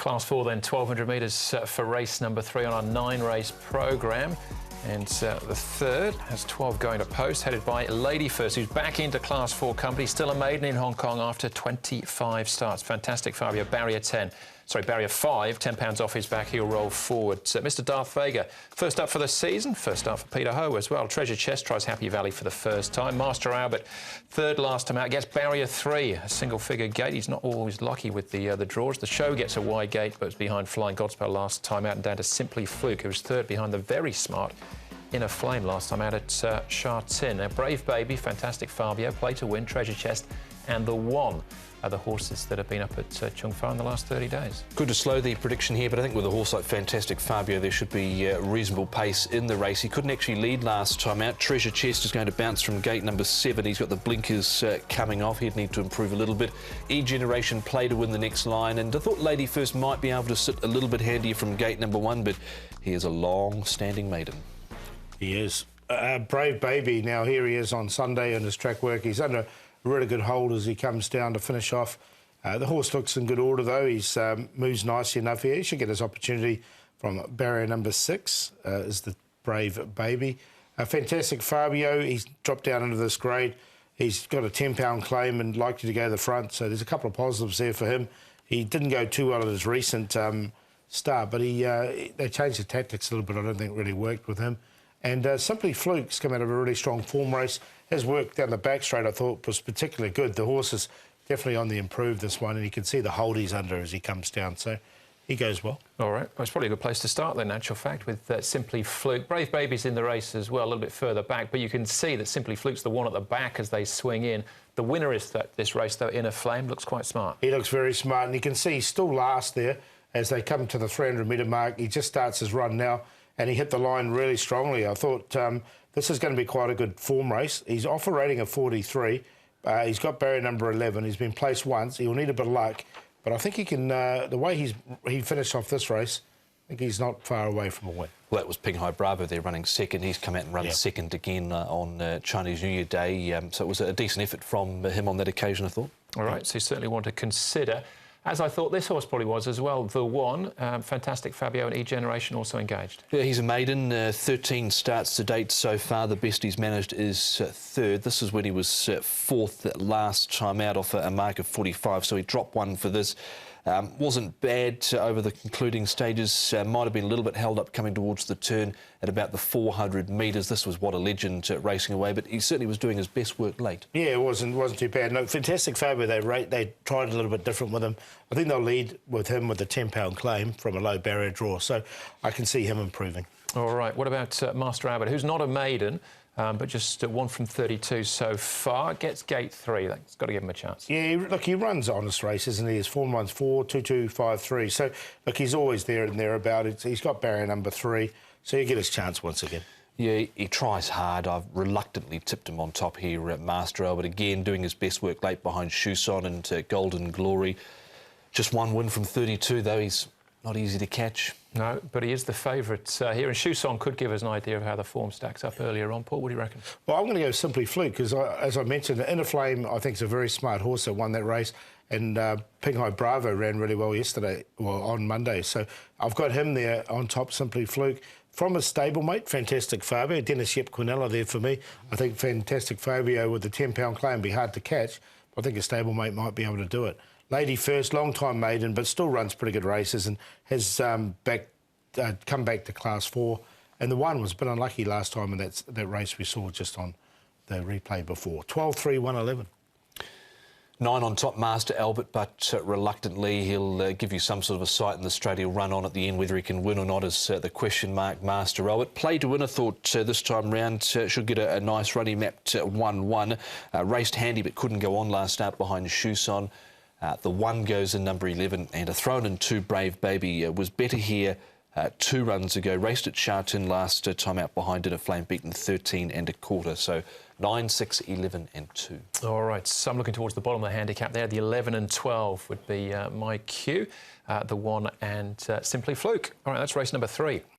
Class 4 then, 1,200 metres for race number 3 on our 9-race programme. And the third has 12 going to post, headed by Lady First, who's back into Class 4 company, still a maiden in Hong Kong after 25 starts. Fantastic, Fabio. Barrier 5, £10 off his back, he'll roll forward. Mr. Darth Vader, first up for the season, first up for Peter Ho as well. Treasure Chest tries Happy Valley for the first time. Master Albert, third last time out, gets Barrier 3, a single-figure gate. He's not always lucky with the draws. The Show gets a wide gate, but was behind Flying Godspell last time out, and down to Simply Fluke, who was third behind the very smart Inner Flame last time out at Sha Tin. Now, Brave Baby, Fantastic Fabio, Play to Win, Treasure Chest, and The One are the horses that have been up at Chung Fa in the last 30 days. Good to slow the prediction here, but I think with a horse like Fantastic Fabio, there should be reasonable pace in the race. He couldn't actually lead last time out. Treasure Chest is going to bounce from gate number 7. He's got the blinkers coming off. He'd need to improve a little bit. E-Generation, Play to Win the next line, and I thought Lady First might be able to sit a little bit handier from gate number 1, but he is a long-standing maiden. He is. Brave Baby, now here he is on Sunday in his track work. He's under really good hold as he comes down to finish off. The horse looks in good order though. He's moves nicely enough here. He should get his opportunity from barrier number 6 is the Brave Baby. Fantastic Fabio, he's dropped down into this grade. He's got a £10 claim and likely to go to the front, so there's a couple of positives there for him. He didn't go too well at his recent start, but they changed the tactics a little bit. I don't think it really worked with him. And Simply Fluke's come out of a really strong form race. His work down the back straight, I thought, was particularly good. The horse is definitely on the improve, this one, and you can see the hold he's under as he comes down. So he goes well. All right. Well, it's probably a good place to start then, in actual fact, with Simply Fluke. Brave Baby's in the race as well, a little bit further back, but you can see that Simply Fluke's the one at the back as they swing in. The winner is this race, though, Inner Flame, looks quite smart. He looks very smart, and you can see he's still last there as they come to the 300-metre mark. He just starts his run now, and he hit the line really strongly. I thought this is going to be quite a good form race. He's off a rating of 43. He's got barrier number 11. He's been placed once. He'll need a bit of luck, but I think he can. The way he finished off this race, I think he's not far away from a win. Well, that was Pinghai Bravo there running second. He's come out and run second again on Chinese New Year Day. So it was a decent effort from him on that occasion, I thought. All right, so you certainly want to consider, as I thought this horse probably was as well, The One. Fantastic Fabio and E-Generation also engaged. Yeah, he's a maiden. 13 starts to date so far. The best he's managed is third. This is when he was fourth last time out off a mark of 45, so he dropped one for this. Wasn't bad over the concluding stages. Might have been a little bit held up coming towards the turn at about the 400 metres. This was What a Legend racing away, but he certainly was doing his best work late. Yeah, it wasn't too bad. No, Fantastic Fabio, they tried a little bit different with him. I think they'll lead with him with a £10 claim from a low barrier draw, so I can see him improving. All right, what about Master Albert, who's not a maiden, but just 1 from 32 so far, gets gate 3. That's got to give him a chance. Yeah, look, he runs honest races, and his form runs 4, 2, 2, 5, 3. So, look, he's always there and thereabout. He's got barrier number 3, so he'll get his chance once again. Yeah, he tries hard. I've reluctantly tipped him on top here at Master Albert. Again, doing his best work late behind Shuson and Golden Glory. Just 1 win from 32, though. He's not easy to catch. No, but he is the favourite here, and Shuson could give us an idea of how the form stacks up earlier on. Paul, what do you reckon? Well, I'm going to go Simply Fluke, because, as I mentioned, Inner Flame, I think, is a very smart horse that won that race, and Pinghai Bravo ran really well yesterday, on Monday, so I've got him there on top, Simply Fluke. From his stablemate, Fantastic Fabio, Dennis Yep Quinella there for me. I think Fantastic Fabio with the £10 claim would be hard to catch, but I think his stablemate might be able to do it. Lady First, long-time maiden, but still runs pretty good races and has come back to Class 4. And The One was a bit unlucky last time in that race we saw just on the replay before. 12, 3, 1, 11. 9 on top, Master Albert, but reluctantly he'll give you some sort of a sight in the straight. He'll run on at the end. Whether he can win or not is the question mark, Master Albert. Play to Win, I thought this time round should get a nice run. He mapped 1-1. Raced handy but couldn't go on last start behind Shuson. The 1 goes in number 11, and a thrown in 2, Brave Baby, was better here 2 runs ago. Raced at Sha Tin last time out behind Inner Flame, beaten 13 1/4. So 9, 6, 11 and 2. All right, so I'm looking towards the bottom of the handicap there. The 11 and 12 would be my cue. The 1 and Simply Fluke. All right, that's race number 3.